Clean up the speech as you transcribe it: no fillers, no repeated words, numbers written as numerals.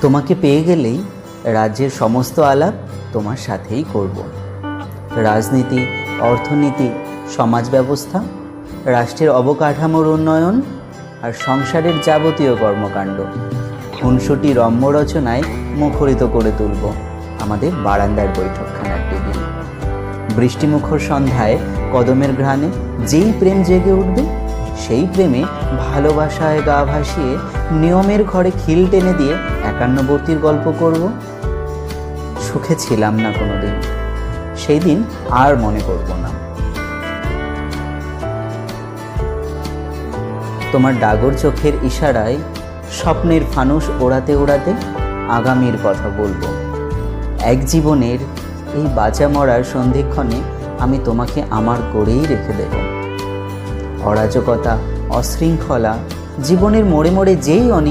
তোমাকে পেয়ে গেলেই রাজ্যের সমস্ত আলাপ তোমার সাথেই করব। রাজনীতি, অর্থনীতি, সমাজ ব্যবস্থা, রাষ্ট্রের অবকাঠামোর উন্নয়ন আর সংসারের যাবতীয় কর্মকাণ্ড খুনসুটি রম্য রচনায় মুখরিত করে তুলব আমাদের বারান্দার বৈঠকখানার টেবিল। বৃষ্টিমুখর সন্ধ্যায় কদমের ঘ্রাণে যেই প্রেম জেগে উঠবে, সেই প্রেমে ভালোবাসায় গা ভাসিয়ে নিয়মের ঘরে খিল টেনে দিয়ে একান্নবর্তীর গল্প করব। সুখে ছিলাম না কোনোদিন, সেই দিন আর মনে করব না। তোমার ডাগর চোখের ইশারায় স্বপ্নের ফানুস ওড়াতে ওড়াতে আগামীর কথা বলবো। এক জীবনের এই বাঁচা মরার সন্ধিক্ষণে আমি তোমাকে আমার করেই রেখে দেব। অরাজকতা, অশৃঙ্খলা, জীবনের মোড়ে মোড়ে যেই